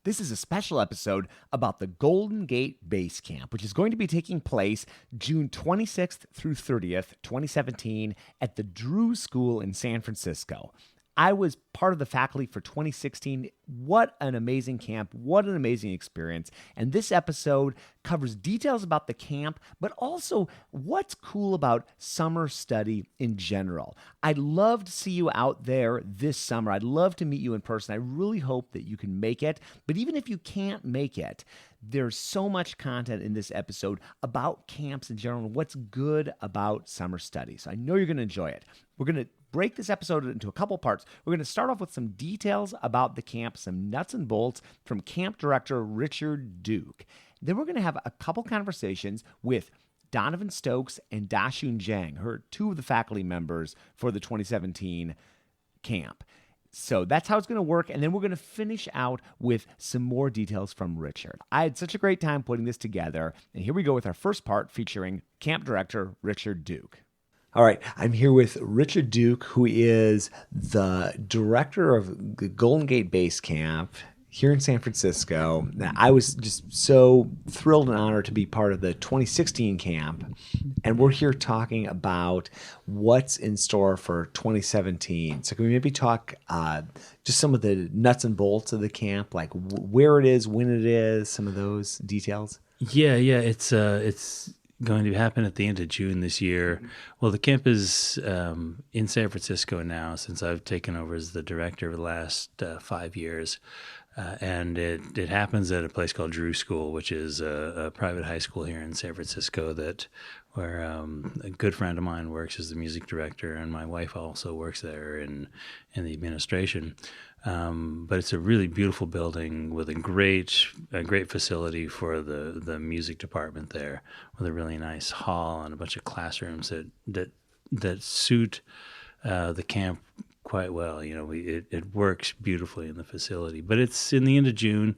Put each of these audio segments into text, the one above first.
This is a special episode about the Golden Gate Bass Camp, which is going to be taking place June 26th through 30th, 2017, at the Drew School in San Francisco. I was part of the faculty for 2016. What an amazing camp. What an amazing experience. And this episode covers details about the camp, but also what's cool about summer study in general. I'd love to see you out there this summer. I'd love to meet you in person. I really hope that you can make it. But even if you can't make it, there's so much content in this episode about camps in general and what's good about summer study. So I know you're going to enjoy it. We're going to break this episode into a couple parts. We're going to start off with some details about the camp, some nuts and bolts from camp director Richard Duke. Then we're going to have a couple conversations with Donovan Stokes and DaXun Zhang, who are two of the faculty members for the 2017 camp. So that's how it's going to work. And then we're going to finish out with some more details from Richard. I had such a great time putting this together. And here we go with our first part featuring camp director Richard Duke. All right, I'm here with Richard Duke, who is the director of the Golden Gate Bass Camp here in San Francisco. Now, I was just so thrilled and honored to be part of the 2016 camp, and we're here talking about what's in store for 2017. So can we maybe talk just some of the nuts and bolts of the camp, like where it is, when it is, some of those details? Yeah, it's going to happen at the end of June this year. Well, the camp is in San Francisco now since I've taken over as the director for the last 5 years. And it happens at a place called Drew School, which is a private high school here in San Francisco where a good friend of mine works as the music director, and my wife also works there in the administration. But it's a really beautiful building with a great facility for the music department there, with a really nice hall and a bunch of classrooms that suit the camp quite well. You know, it works beautifully in the facility. But it's in the end of June,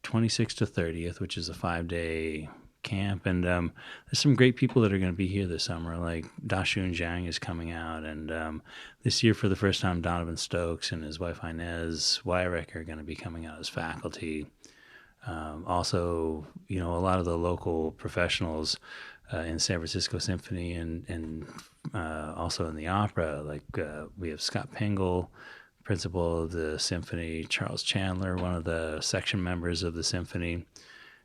26th to 30th, which is a 5-day camp, and there's some great people that are going to be here this summer. Like DaXun Zhang is coming out, and this year for the first time Donovan Stokes and his wife Inez Wyrick are going to be coming out as faculty. Also, you know, a lot of the local professionals in San Francisco Symphony and also in the opera, like we have Scott Pingel, principal of the symphony, Charles Chandler, one of the section members of the symphony,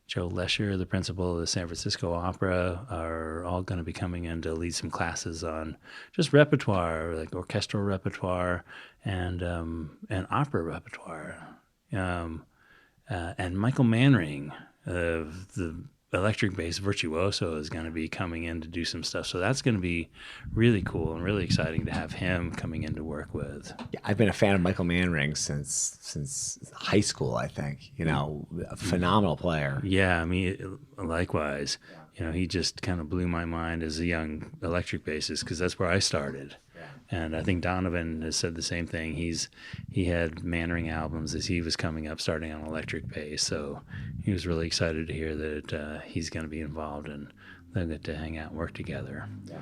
Joe Lescher, the principal of the San Francisco Opera, are all going to be coming in to lead some classes on just repertoire, like orchestral repertoire and opera repertoire. And Michael Manring, the electric bass virtuoso, is going to be coming in to do some stuff. So that's going to be really cool and really exciting to have him coming in to work with. Yeah, I've been a fan of Michael Manring since high school, I think. You know, a phenomenal player. Yeah, I mean, likewise. You know, he just kind of blew my mind as a young electric bassist because that's where I started. And I think Donovan has said the same thing. He had Manring albums as he was coming up, starting on electric bass. So he was really excited to hear that he's going to be involved and they'll get to hang out and work together. Yeah.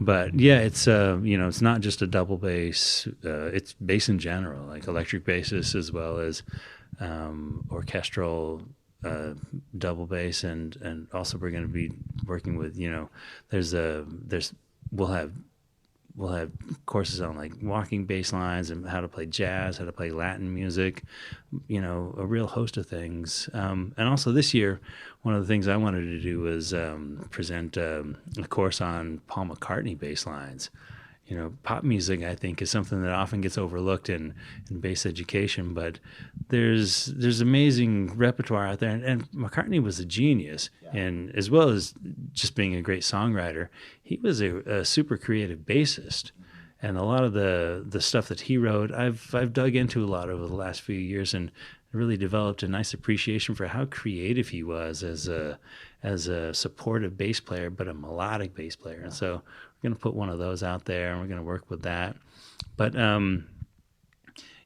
But yeah, it's you know, it's not just a double bass. It's bass in general, like electric basses as well as orchestral double bass, and also we're going to be working with, you know, we'll have courses on like walking bass lines and how to play jazz, how to play Latin music, you know, a real host of things. And also this year, one of the things I wanted to do was present a course on Paul McCartney bass lines. You know, pop music, I think, is something that often gets overlooked in bass education, but there's amazing repertoire out there. And McCartney was a genius, and as well as just being a great songwriter, he was a super creative bassist. And a lot of the stuff that he wrote, I've dug into a lot over the last few years and really developed a nice appreciation for how creative he was as a supportive bass player, but a melodic bass player. And so we're going to put one of those out there, and we're going to work with that. But you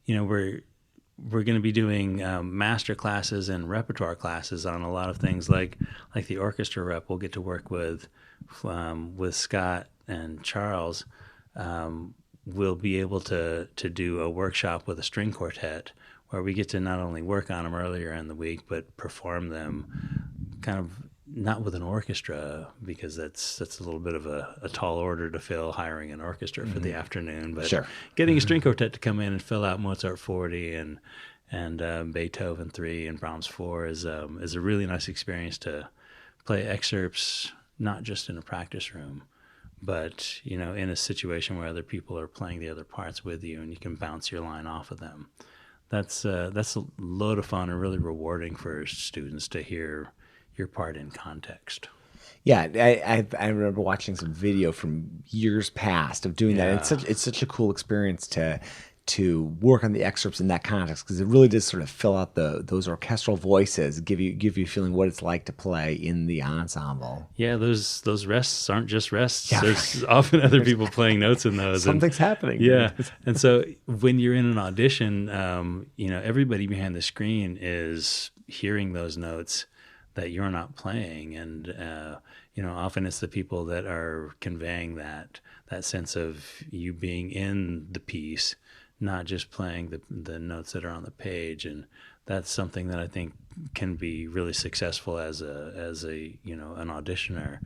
know, we're going to be doing master classes and repertoire classes on a lot of things, like the orchestra rep. We'll get to work with Scott and Charles. We'll be able to do a workshop with a string quartet where we get to not only work on them earlier in the week, but perform them kind of not with an orchestra, because that's a little bit of a tall order to fill, hiring an orchestra for the afternoon. But getting a string quartet to come in and fill out Mozart 40 and Beethoven 3 and Brahms 4 is a really nice experience to play excerpts, not just in a practice room, but in a situation where other people are playing the other parts with you, and you can bounce your line off of them. That's a load of fun and really rewarding for students to hear your part in context. Yeah, I remember watching some video from years past of doing that. It's such a cool experience to work on the excerpts in that context, because it really does sort of fill out those orchestral voices, give you a feeling what it's like to play in the ensemble. Yeah, those rests aren't just rests. Yeah. There's often other people playing notes in those. Something's happening. Yeah, and so when you're in an audition, everybody behind the screen is hearing those notes that you're not playing, and often it's the people that are conveying that sense of you being in the piece, not just playing the notes that are on the page. And that's something that I think can be really successful as an auditioner,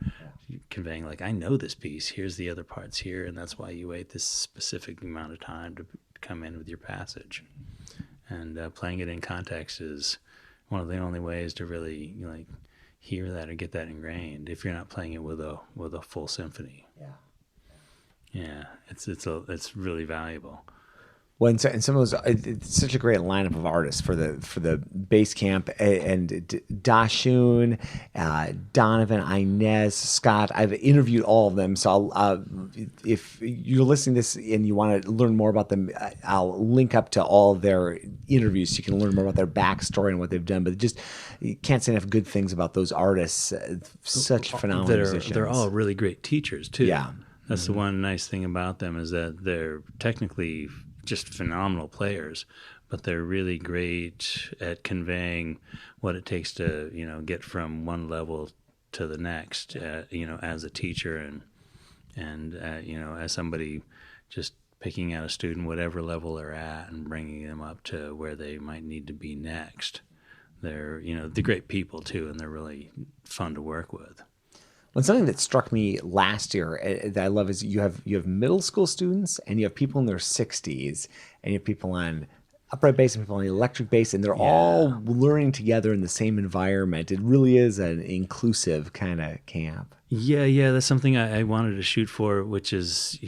conveying like, I know this piece, here's the other parts here, and that's why you wait this specific amount of time to come in with your passage. And playing it in context is one of the only ways to really hear that or get that ingrained, if you're not playing it with a full symphony. Yeah, it's really valuable. Well, and some of those, it's such a great lineup of artists for the bass camp, and DaXun, Donovan, Inez, Scott. I've interviewed all of them, so if you're listening to this and you want to learn more about them, I'll link up to all of their interviews so you can learn more about their backstory and what they've done. But just you can't say enough good things about those artists. Such phenomenal musicians. They're all really great teachers too. Yeah, that's the one nice thing about them, is that they're technically just phenomenal players, but they're really great at conveying what it takes to get from one level to the next, as a teacher and as somebody just picking out a student, whatever level they're at, and bringing them up to where they might need to be next. They're great people too, and they're really fun to work with. Well, something that struck me last year that I love is you have middle school students, and you have people in their 60s, and you have people on upright bass and people on electric bass, and they're all learning together in the same environment. It really is an inclusive kind of camp. Yeah, that's something I wanted to shoot for, which is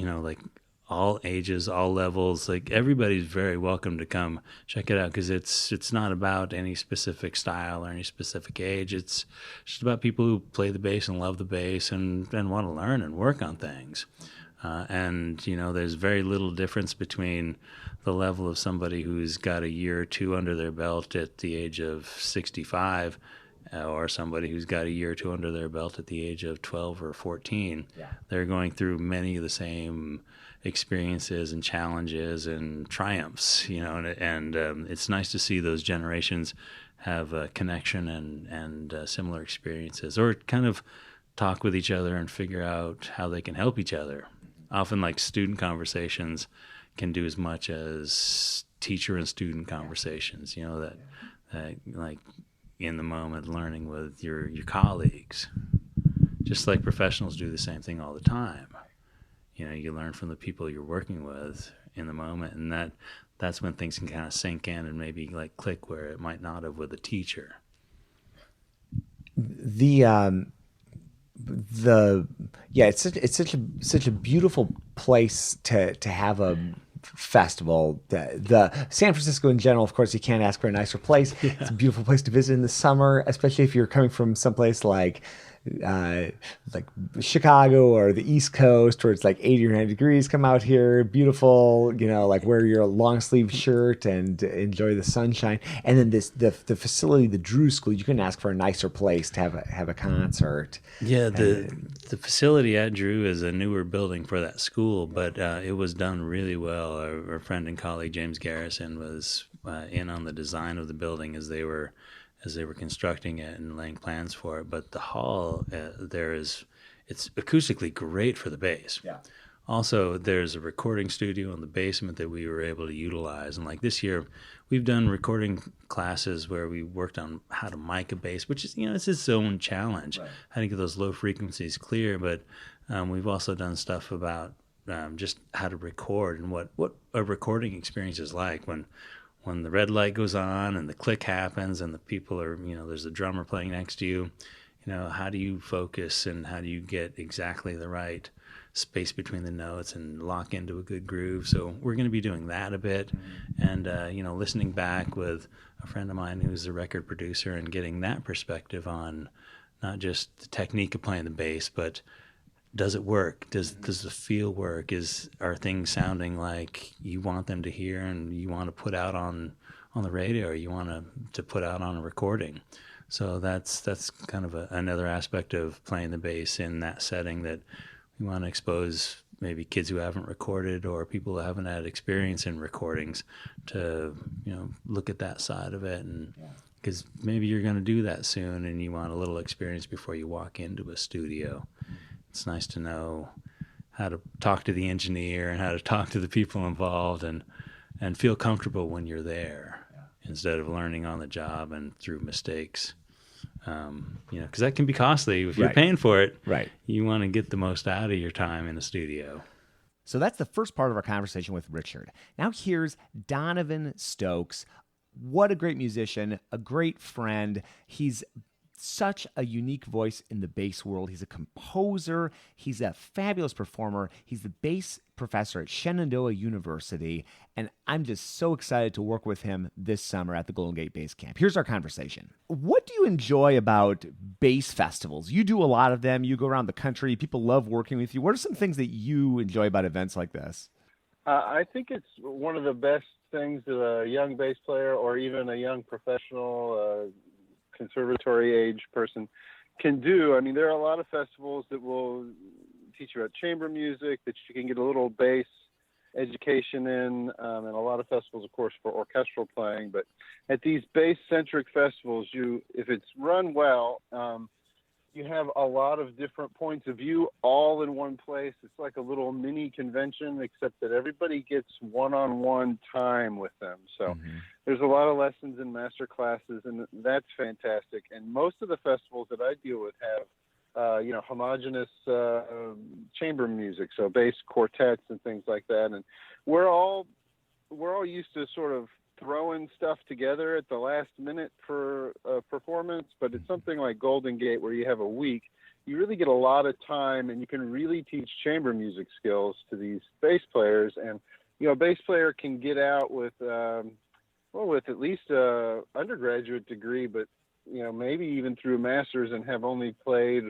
all ages, all levels. Like, everybody's very welcome to come check it out, because it's not about any specific style or any specific age. It's just about people who play the bass and love the bass and want to learn and work on things. And there's very little difference between the level of somebody who's got a year or two under their belt at the age of 65 or somebody who's got a year or two under their belt at the age of 12 or 14. Yeah. They're going through many of the same experiences and challenges and triumphs, and it's nice to see those generations have a connection and similar experiences, or kind of talk with each other and figure out how they can help each other. Often, like, student conversations can do as much as teacher and student conversations, that like in the moment learning with your colleagues, just like professionals do the same thing all the time. You learn from the people you're working with in the moment, and that's when things can kind of sink in and maybe click where it might not have with a teacher. It's such a beautiful place to have a festival. The San Francisco in general, of course, you can't ask for a nicer place. Yeah. It's a beautiful place to visit in the summer, especially if you're coming from someplace like Chicago or the East Coast, where it's 80 or 90 degrees. Come out here, beautiful, wear your long sleeve shirt and enjoy the sunshine. And then the facility, the Drew School, you couldn't ask for a nicer place to have a concert. Yeah, the facility at Drew is a newer building for that school, but it was done really well. Our friend and colleague James Garrison was in on the design of the building as they were constructing it and laying plans for it. But the hall it's acoustically great for the bass. Yeah. Also, there's a recording studio in the basement that we were able to utilize. And like this year, we've done recording classes where we worked on how to mic a bass, which is, it's its own challenge, right, how to get those low frequencies clear. But we've also done stuff about just how to record and what a recording experience is like when the red light goes on and the click happens and the people are, there's a drummer playing next to you. How do you focus and how do you get exactly the right space between the notes and lock into a good groove? So we're going to be doing that a bit, and listening back with a friend of mine who's a record producer and getting that perspective on not just the technique of playing the bass, but does it work? Does the feel work? Are things sounding like you want them to hear and you want to put out on the radio, or you want to put out on a recording? So that's kind of another aspect of playing the bass in that setting that we want to expose maybe kids who haven't recorded or people who haven't had experience in recordings to, look at that side of it. And because maybe you're going to do that soon and you want a little experience before you walk into a studio. It's nice to know how to talk to the engineer and how to talk to the people involved and feel comfortable when you're there instead of learning on the job and through mistakes. Because that can be costly. If you're paying for it, you want to get the most out of your time in the studio. So that's the first part of our conversation with Richard. Now here's Donovan Stokes. What a great musician, a great friend. He's such a unique voice in the bass world. He's a composer. He's a fabulous performer. He's the bass professor at Shenandoah University, and I'm just so excited to work with him this summer at the Golden Gate Bass Camp. Here's our conversation. What do you enjoy about bass festivals? You do a lot of them. You go around the country. People love working with you. What are some things that you enjoy about events like this? I think it's one of the best things that a young bass player or even a young professional conservatory age person can do. I mean, there are a lot of festivals that will teach you about chamber music, that you can get a little bass education in, and a lot of festivals, of course, for orchestral playing. But at these bass-centric festivals, if it's run well, you have a lot of different points of view all in one place. It's like a little mini convention, except that everybody gets one-on-one time with them. So there's a lot of lessons and master classes, and that's fantastic. And most of the festivals that I deal with have, homogeneous chamber music, so bass quartets and things like that. And we're all used to sort of throwing stuff together at the last minute for a performance, but it's something like Golden Gate where you have a week. You really get a lot of time, and you can really teach chamber music skills to these bass players. And a bass player can get out with at least a undergraduate degree, but maybe even through a master's, and have only played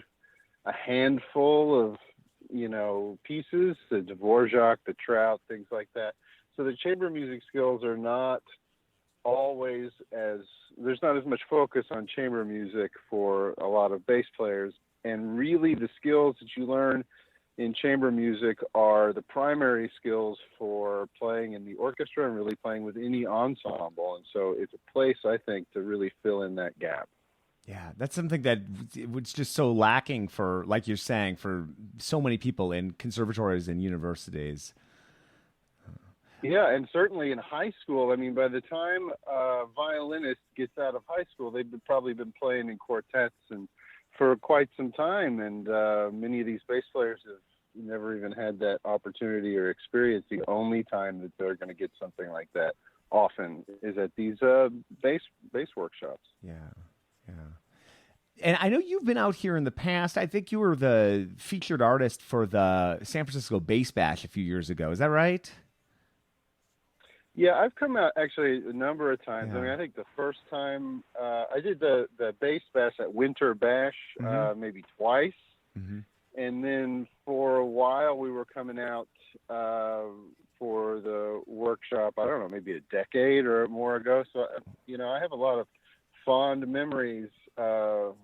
a handful of pieces, the Dvorak, the Trout, things like that. So the chamber music skills are not always there's not as much focus on chamber music for a lot of bass players. And really the skills that you learn in chamber music are the primary skills for playing in the orchestra and really playing with any ensemble. And so it's a place, I think, to really fill in that gap. Yeah, that's something that was just so lacking for, like you're saying, for so many people in conservatories and universities. Yeah, and certainly in high school. I mean, by the time a violinist gets out of high school, they've probably been playing in quartets and for quite some time. And many of these bass players have never even had that opportunity or experience. The only time that they're going to get something like that often is at these bass workshops. Yeah. And I know you've been out here in the past. I think you were the featured artist for the San Francisco Bass Bash a few years ago. Is that right? Yeah, I've come out actually a number of times. Yeah. I mean, I think the first time I did the Bass Bash at Winter Bash maybe twice. And then for a while we were coming out for the workshop, I don't know, maybe a decade or more ago. So, I have a lot of fond memories of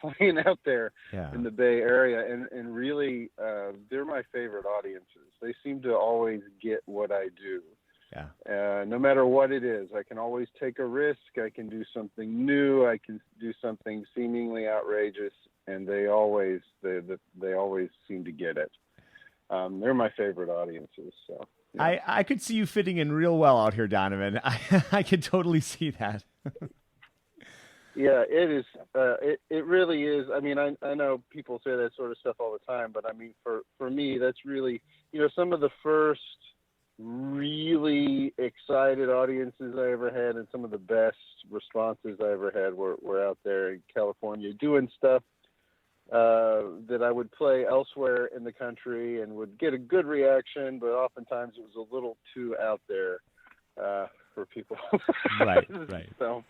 playing out there in the Bay Area. And really, they're my favorite audiences. They seem to always get what I do. Yeah. No matter what it is, I can always take a risk. I can do something new. I can do something seemingly outrageous, and they always seem to get it. they're my favorite audiences. So yeah. I could see you fitting in real well out here, Donovan. I could totally see that. Yeah, it is. It really is. I mean, I know people say that sort of stuff all the time, but I mean, for me, that's really, some of the first really excited audiences I ever had, and some of the best responses I ever had were out there in California doing stuff that I would play elsewhere in the country and would get a good reaction, but oftentimes it was a little too out there for people. Right. So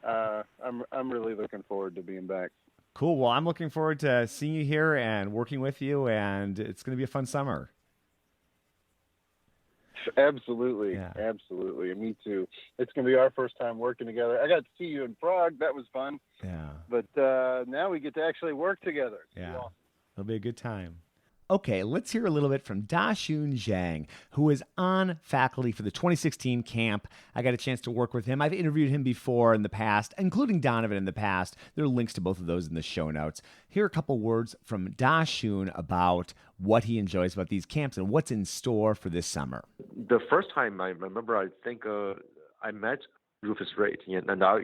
I'm really looking forward to being back. Cool. Well, I'm looking forward to seeing you here and working with you, and it's going to be a fun summer. Absolutely. Yeah. Absolutely. Me too. It's going to be our first time working together. I got to see you in Prague. That was fun. Yeah. But now we get to actually work together. Yeah. It'll be a good time. Okay, let's hear a little bit from DaXun Zhang, who is on faculty for the 2016 camp. I got a chance to work with him. I've interviewed him before in the past, including Donovan in the past. There are links to both of those in the show notes. Here are a couple words from DaXun about what he enjoys about these camps and what's in store for this summer. The first time I remember, I think I met Rufus Reid, and I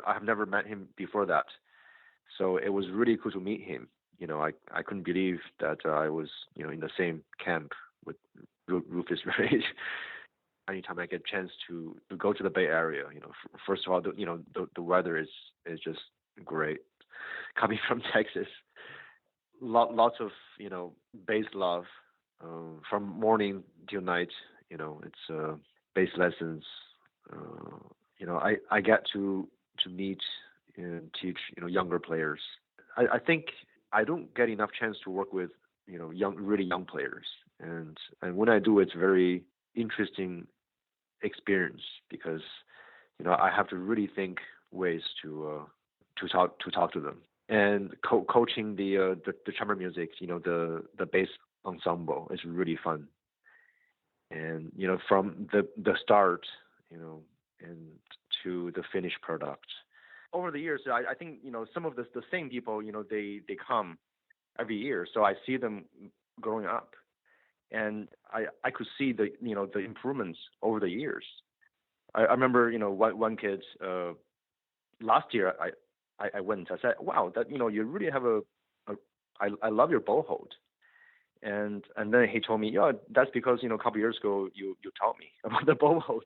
have never met him before that, so it was really cool to meet him. I couldn't believe that I was, in the same camp with Rufus Reid. Anytime I get a chance to go to the Bay Area, first of all, the weather is just great. Coming from Texas, lots of, bass love, from morning till night. It's bass lessons. I get to meet and teach, younger players. I think I don't get enough chance to work with, really young players. And when I do, it's very interesting experience because, I have to really think ways to talk to them. And coaching the chamber music, the bass ensemble is really fun. And, from the start, and to the finished product. Over the years, I think, some of the same people, they come every year. So I see them growing up. And I could see the improvements over the years. I remember, one kid, last year I went, I said, wow, that, you really have I love your bow hold. And then he told me, yeah, that's because, a couple years ago, you taught me about the bow hold.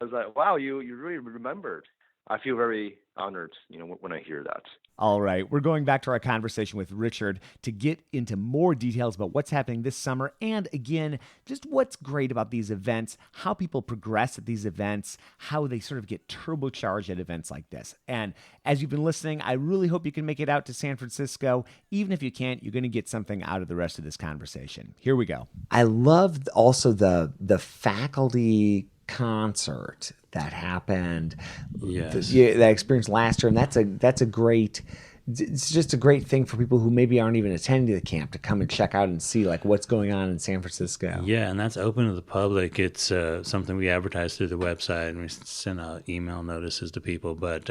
I was like, wow, you really remembered. I feel very honored, when I hear that. All right. We're going back to our conversation with Richard to get into more details about what's happening this summer. And again, just what's great about these events, how people progress at these events, how they sort of get turbocharged at events like this. And as you've been listening, I really hope you can make it out to San Francisco. Even if you can't, you're going to get something out of the rest of this conversation. Here we go. I love also the faculty concert that happened. Yes. That experience last year, and that's a great. It's just a great thing for people who maybe aren't even attending the camp to come and check out and see what's going on in San Francisco. Yeah, and that's open to the public. It's something we advertise through the website, and we send out email notices to people. But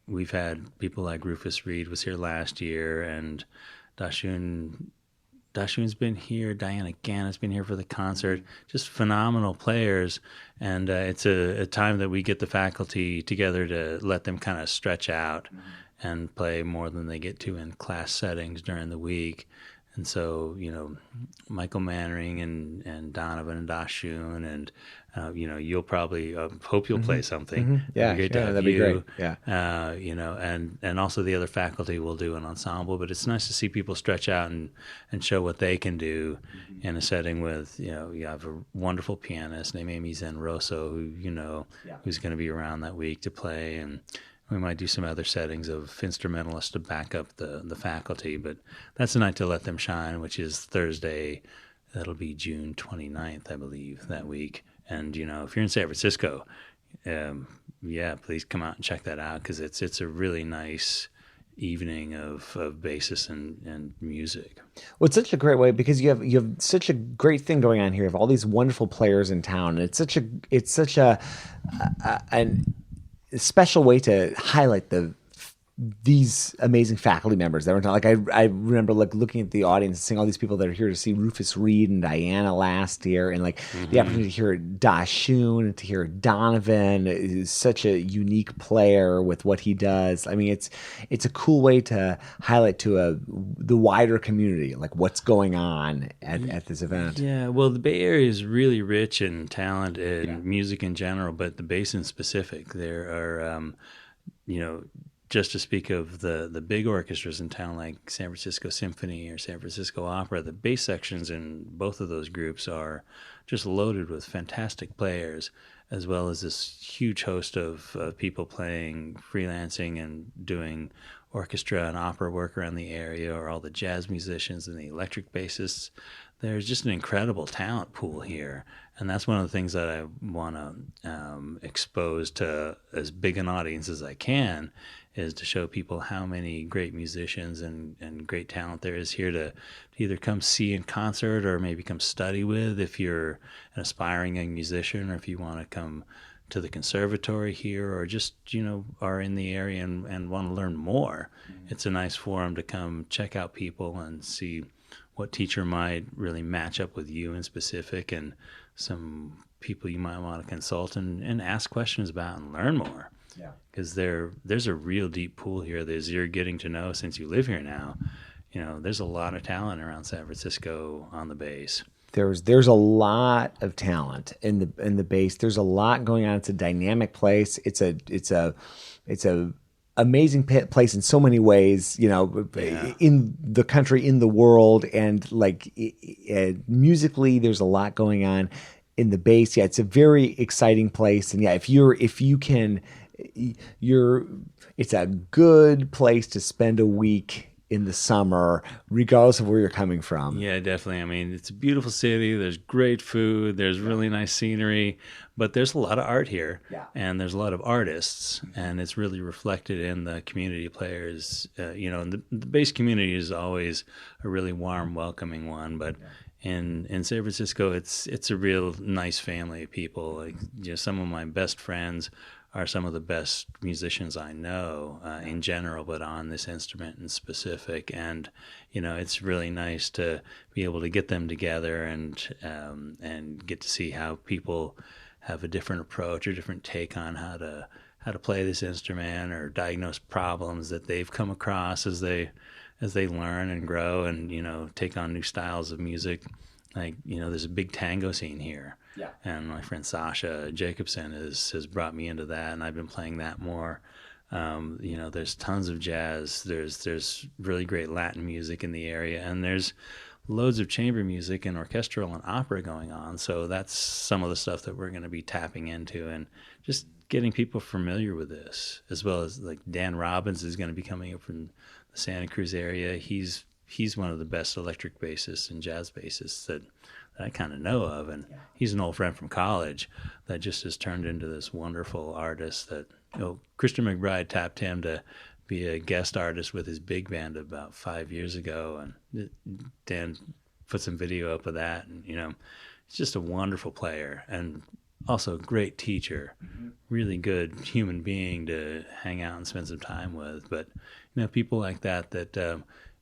we've had people like Rufus Reid was here last year, and DaXun's been here. Diana Ganna's been here for the concert. Just phenomenal players. And it's a time that we get the faculty together to let them kind of stretch out and play more than they get to in class settings during the week. And so, Michael Manring and Donovan and DaXun and, you'll probably hope you'll play something. Mm-hmm. Yeah, that'd be great. Yeah. And also the other faculty will do an ensemble, but it's nice to see people stretch out and show what they can do in a setting with, you have a wonderful pianist named Amy Zenroso who, who's going to be around that week to play. And we might do some other settings of instrumentalists to back up the faculty, but that's the night to let them shine, which is Thursday. That'll be June 29th, I believe, that week. And, if you're in San Francisco, please come out and check that out because it's a really nice evening of basis and music. Well, it's such a great way because you have such a great thing going on here. You have all these wonderful players in town. And it's such a special way to highlight the these amazing faculty members that were like, I remember like looking at the audience and seeing all these people that are here to see Rufus Reed and Diana last year, and like the opportunity to hear DaXun and to hear Donovan is such a unique player with what he does. I mean, it's a cool way to highlight to the wider community like what's going on at this event. Yeah, well, the Bay Area is really rich in talent and music in general, but the bass in specific. There are, just to speak of the big orchestras in town like San Francisco Symphony or San Francisco Opera, the bass sections in both of those groups are just loaded with fantastic players, as well as this huge host of people playing, freelancing, and doing orchestra and opera work around the area, or all the jazz musicians and the electric bassists. There's just an incredible talent pool here. And that's one of the things that I want to expose to as big an audience as I can, is to show people how many great musicians and great talent there is here to either come see in concert or maybe come study with if you're an aspiring young musician, or if you want to come to the Conservatory here, or just, are in the area and want to learn more. It's a nice forum to come check out people and see what teacher might really match up with you in specific, and some people you might want to consult and ask questions about and learn more. Yeah, because there's a real deep pool here that you're getting to know since you live here now. There's a lot of talent around San Francisco on the bass. There's a lot of talent in the bass. There's a lot going on. It's a dynamic place. It's a amazing place in so many ways, in the country, in the world, and like musically, there's a lot going on in the bass. Yeah, it's a very exciting place, and yeah, it's a good place to spend a week in the summer, regardless of where you're coming from. Yeah, definitely. I mean, it's a beautiful city. There's great food. There's really nice scenery, but there's a lot of art here, and there's a lot of artists, and it's really reflected in the community players. And the bass community is always a really warm, welcoming one, but in San Francisco, it's a real nice family of people. Like, some of my best friends are some of the best musicians I know in general, but on this instrument in specific. And, it's really nice to be able to get them together and get to see how people have a different approach or different take on how to play this instrument, or diagnose problems that they've come across as they learn and grow and, take on new styles of music. Like, there's a big tango scene here. Yeah. And my friend Sasha Jacobson has brought me into that, and I've been playing that more. There's tons of jazz. There's really great Latin music in the area, and there's loads of chamber music and orchestral and opera going on. So that's some of the stuff that we're going to be tapping into, and just getting people familiar with this, as well as like Dan Robbins is going to be coming up from the Santa Cruz area. He's one of the best electric bassists and jazz bassists that I kind of know of, and he's an old friend from college that just has turned into this wonderful artist that, Christian McBride tapped him to be a guest artist with his big band about 5 years ago, and Dan put some video up of that, and, he's just a wonderful player and also a great teacher, really good human being to hang out and spend some time with. But, people like that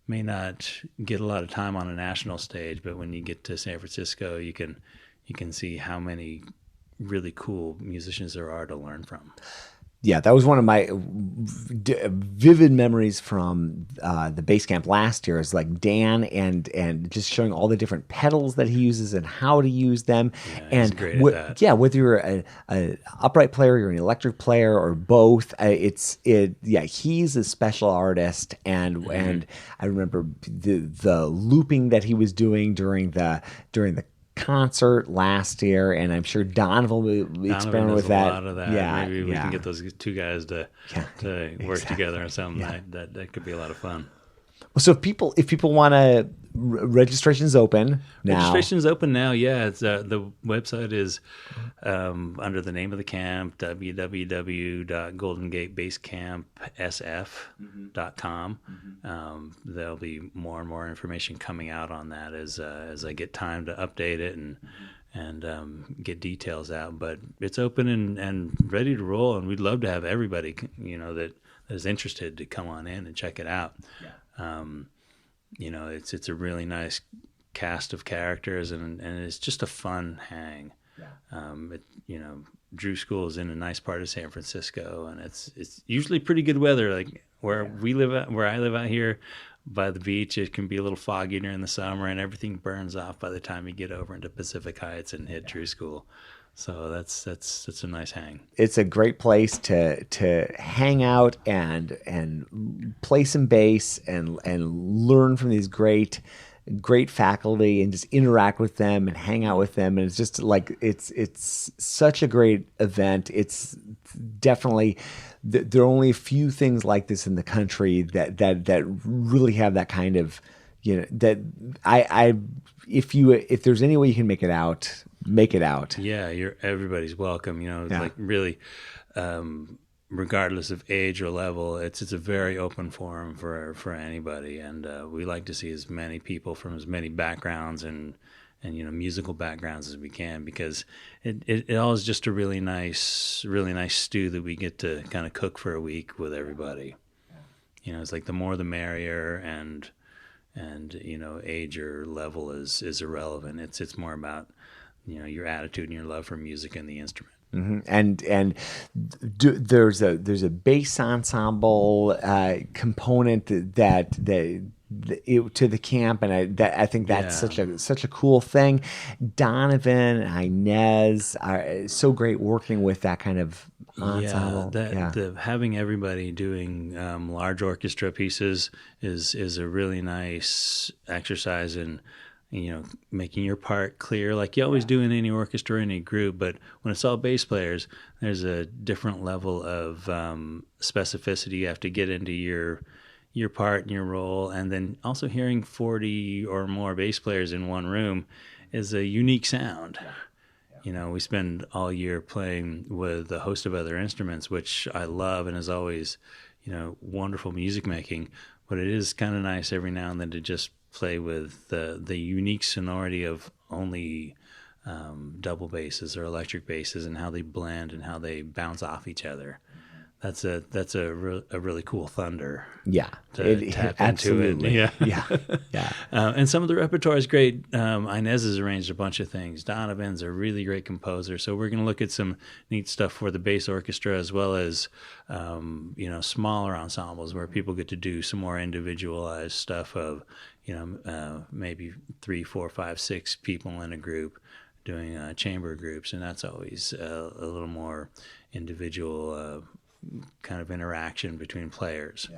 may not get a lot of time on a national stage, but when you get to San Francisco, you can see how many really cool musicians there are to learn from. Yeah, that was one of my vivid memories from the bass camp last year. Is like Dan and just showing all the different pedals that he uses and how to use them. Yeah, he's great at that. Yeah, whether you're an upright player, you're an electric player, or both, he's a special artist. And I remember the looping that he was doing during the concert last year, and I'm sure Donovan will experiment with that. A lot of that. Yeah, maybe we can get those two guys to work together on something. That could be a lot of fun. Well, so if people want to, registration's open now. Registration's open now. Yeah, it's the website is under the name of the camp, www.goldengatebasecampsf.com. There'll be more and more information coming out on that as I get time to update it and get details out. But it's open and ready to roll, and we'd love to have everybody, that is interested to come on in and check it out. Yeah. It's a really nice cast of characters, and it's just a fun hang. Yeah. Drew School is in a nice part of San Francisco, and it's usually pretty good weather. Like where I live out here by the beach, it can be a little foggy during the summer, and everything burns off by the time you get over into Pacific Heights and hit Drew School. So that's a nice hang. It's a great place to hang out and play some bass and learn from these great faculty and just interact with them and hang out with them. And it's just like, it's such a great event. It's definitely, there are only a few things like this in the country that really have that kind of, that if there's any way you can make it out, make it out. Yeah. Everybody's welcome, like really, regardless of age or level, it's a very open forum for anybody, and we like to see as many people from as many backgrounds and musical backgrounds as we can, because it all is just a really nice stew that we get to kind of cook for a week with everybody. It's like the more the merrier, and age or level is irrelevant. It's more about your attitude and your love for music and the instrument. Mm-hmm. And there's a bass ensemble component that to the camp, and I think that's such a cool thing. Donovan and Inez are so great working with that kind of ensemble. Having everybody doing large orchestra pieces is a really nice exercise in making your part clear, like you always do in any orchestra or any group. But when it's all bass players, there's a different level of specificity you have to get into your part and your role. And then also hearing 40 or more bass players in one room is a unique sound. We spend all year playing with a host of other instruments, which I love and is always, wonderful music making. But it is kind of nice every now and then to just play with the unique sonority of only double basses or electric basses, and how they blend and how they bounce off each other. That's a really cool thunder. Yeah, to tap absolutely. into it. Yeah. And some of the repertoire is great. Inez has arranged a bunch of things. Donovan's a really great composer, so we're going to look at some neat stuff for the bass orchestra, as well as smaller ensembles where people get to do some more individualized stuff of maybe 3, 4, 5, 6 people in a group doing chamber groups, and that's always a little more individual kind of interaction between players.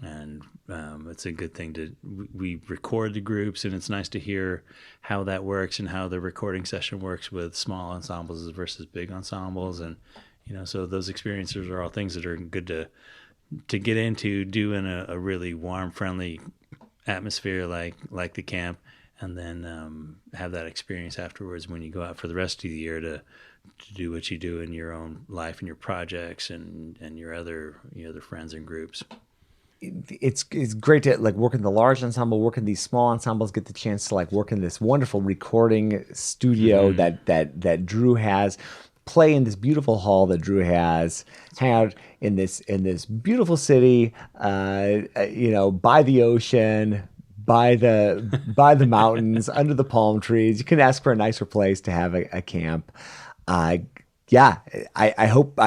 And it's a good thing we record the groups, and it's nice to hear how that works and how the recording session works with small ensembles versus big ensembles. And so those experiences are all things that are good to get into, do in a really warm, friendly atmosphere like the camp, and then have that experience afterwards when you go out for the rest of the year to do what you do in your own life and your projects and your other friends and groups. It's great to work in the large ensemble, work in these small ensembles, get the chance to work in this wonderful recording studio that Drew has, play in this beautiful hall that Drew has, hang out in this beautiful city, by the ocean, by the mountains, under the palm trees. You couldn't ask for a nicer place to have a camp. I hope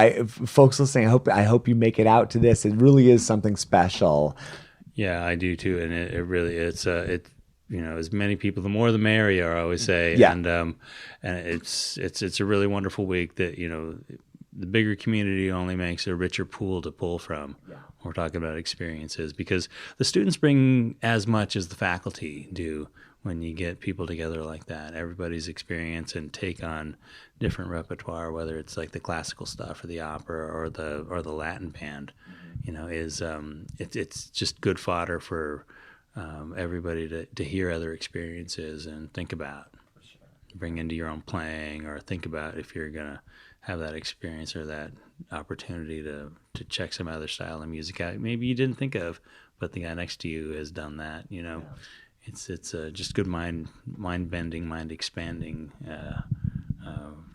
folks listening, I hope you make it out to this. It really is something special. Yeah, I do too, and it really it's as many people, the more the merrier, I always say. Yeah. And it's a really wonderful week that the bigger community only makes a richer pool to pull from. Yeah. We're talking about experiences, because the students bring as much as the faculty do when you get people together like that. Everybody's experience and take on different repertoire, whether it's like the classical stuff or the opera or the Latin band, is it's just good fodder for everybody to hear other experiences and think about, bring into your own playing, or think about if you're gonna have that experience or that opportunity to check some other style of music out maybe you didn't think of, but the guy next to you has done that. it's just good mind bending, mind expanding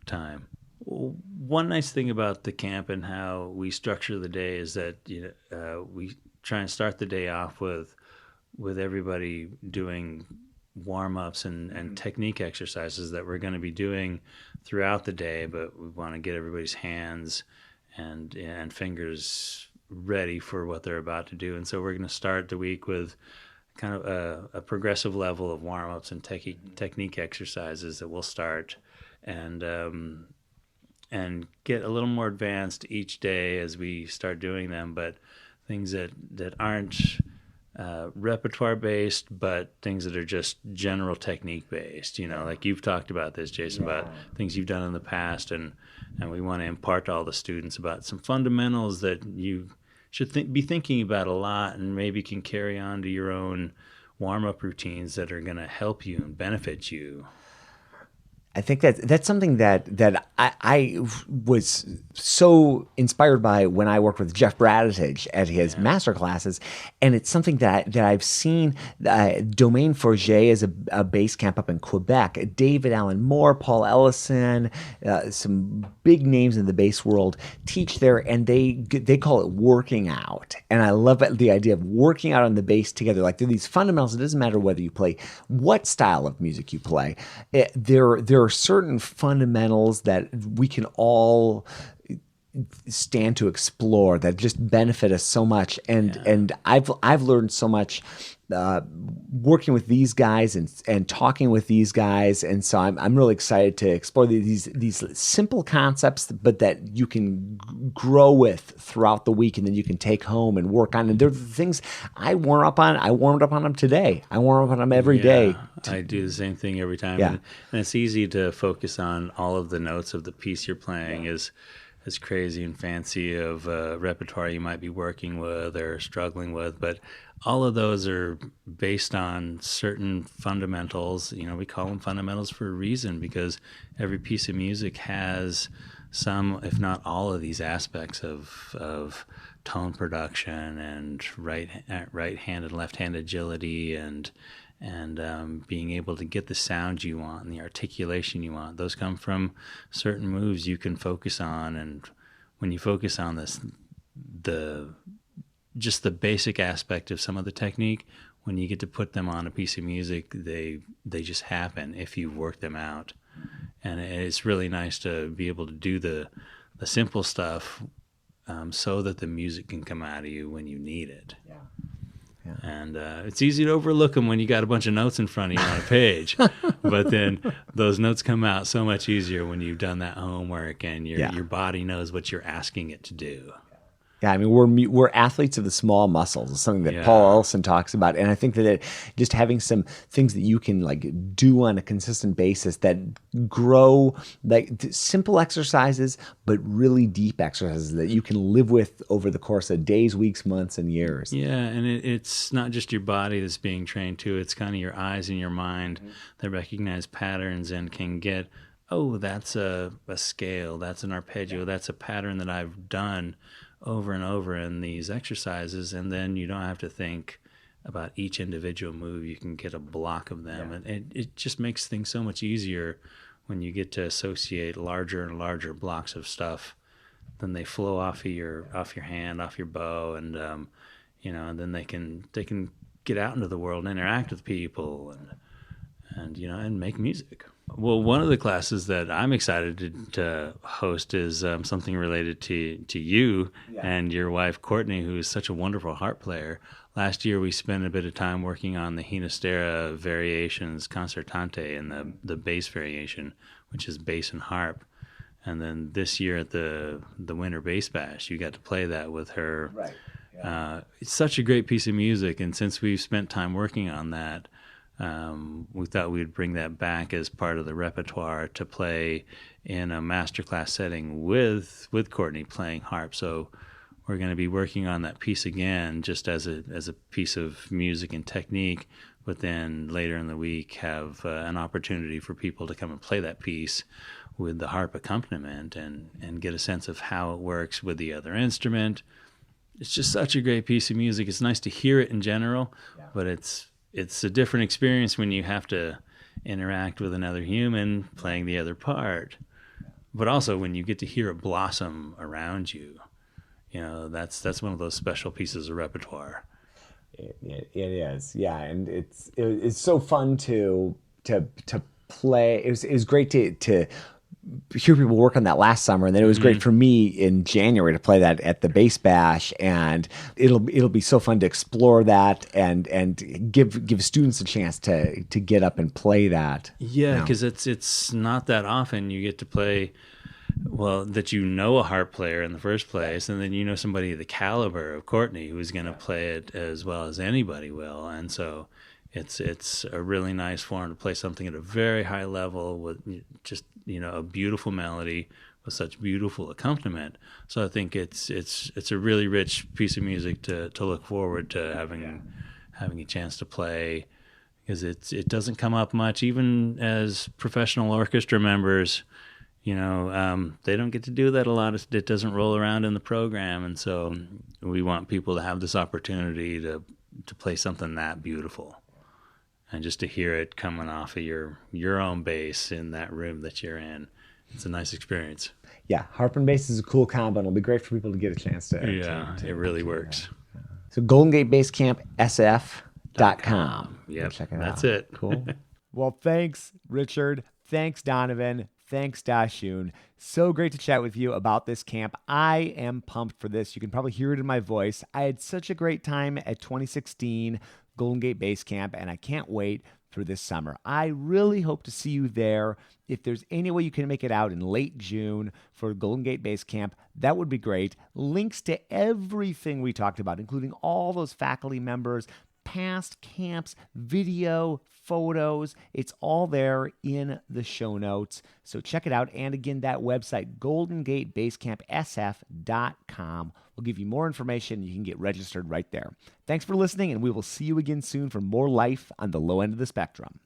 time. One nice thing about the camp and how we structure the day is that we try and start the day off with everybody doing warm-ups and technique exercises that we're going to be doing throughout the day, but we want to get everybody's hands and fingers ready for what they're about to do. And so we're going to start the week with kind of a progressive level of warm-ups and technique exercises that we'll start and get a little more advanced each day as we start doing them, but things that aren't repertoire based, but things that are just general technique based, like you've talked about this, Jason, about things you've done in the past, and we want to impart to all the students about some fundamentals that you should be thinking about a lot and maybe can carry on to your own warm-up routines that are going to help you and benefit you. I think that's something that I was so inspired by when I worked with Jeff Braditich at his master classes, and it's something that I've seen. Domaine Forget is a bass camp up in Quebec. David Allen Moore, Paul Ellison, some big names in the bass world teach there, and they call it working out. And I love the idea of working out on the bass together. Like, there are these fundamentals. It doesn't matter whether you play what style of music you play. There are certain fundamentals that we can all stand to explore that just benefit us so much, and I've learned so much working with these guys and talking with these guys, and so I'm really excited to explore these simple concepts, but that you can grow with throughout the week, and then you can take home and work on. And they're the things I warmed up on them today. I warm up on them every day. I do the same thing every time, and it's easy to focus on all of the notes of the piece you're playing as crazy and fancy of repertoire you might be working with or struggling with, but all of those are based on certain fundamentals. We call them fundamentals for a reason, because every piece of music has some, if not all, of these aspects of tone production and right hand and left hand agility and being able to get the sound you want and the articulation you want. Those come from certain moves you can focus on, and when you focus on this, just the basic aspect of some of the technique, when you get to put them on a piece of music, they just happen if you've worked them out. And it's really nice to be able to do the simple stuff so that the music can come out of you when you need it. Yeah. And it's easy to overlook them when you got a bunch of notes in front of you on a page, but then those notes come out so much easier when you've done that homework and your body knows what you're asking it to do. Yeah, I mean, we're athletes of the small muscles. It's something that Paul Ellison talks about, and I think that just having some things that you can do on a consistent basis that grow, simple exercises, but really deep exercises that you can live with over the course of days, weeks, months, and years. Yeah, and it's not just your body that's being trained too. It's kind of your eyes and your mind that recognize patterns and can get, oh, that's a scale, that's an arpeggio, that's a pattern that I've done over and over in these exercises, and then you don't have to think about each individual move. You can get a block of them, and it just makes things so much easier when you get to associate larger and larger blocks of stuff. Then they flow off of your hand, off your bow, and and then they can get out into the world and interact with people and make music. Well, one of the classes that I'm excited to host is something related to you and your wife, Courtney, who is such a wonderful harp player. Last year, we spent a bit of time working on the Ginastera Variations Concertante and the bass variation, which is bass and harp. And then this year at the Winter Bass Bash, you got to play that with her. Right. Yeah. It's such a great piece of music, and since we've spent time working on that, we thought we'd bring that back as part of the repertoire to play in a masterclass setting with Courtney playing harp. So we're going to be working on that piece again, just as a piece of music and technique, but then later in the week have an opportunity for people to come and play that piece with the harp accompaniment and get a sense of how it works with the other instrument. It's just such a great piece of music. It's nice to hear it in general, but it's it's a different experience when you have to interact with another human playing the other part, but also when you get to hear it blossom around you. You know, that's one of those special pieces of repertoire. It is, yeah, and it's so fun to play. It was great to hear people work on that last summer, and then it was great for me in January to play that at the Bass Bash, and it'll be so fun to explore that and give students a chance to get up and play that. Yeah, because it's not that often you get to play. Well, that you know a harp player in the first place, and then you know somebody of the caliber of Courtney who's going to play it as well as anybody will, and so it's a really nice form to play something at a very high level with just a beautiful melody with such beautiful accompaniment. So I think it's a really rich piece of music to look forward to having a chance to play, because it doesn't come up much, even as professional orchestra members. They don't get to do that a lot. It doesn't roll around in the program, and so we want people to have this opportunity to play something that beautiful, and just to hear it coming off of your own bass in that room that you're in. It's a nice experience. Yeah, harp and bass is a cool combo, and it'll be great for people to get a chance to. Yeah, it really works. So Golden Gate Bass Camp SF.com. Yep, check it out. That's it. Cool. Well, thanks, Richard. Thanks, Donovan. Thanks, DaXun. So great to chat with you about this camp. I am pumped for this. You can probably hear it in my voice. I had such a great time at 2016 Golden Gate Bass Camp, and I can't wait for this summer. I really hope to see you there. If there's any way you can make it out in late June for Golden Gate Bass Camp, that would be great. Links to everything we talked about, including all those faculty members, past camps, video, photos, it's all there in the show notes. So check it out. And again, that website, goldengatebasscampsf.com, will give you more information. You can get registered right there. Thanks for listening, and we will see you again soon for more life on the low end of the spectrum.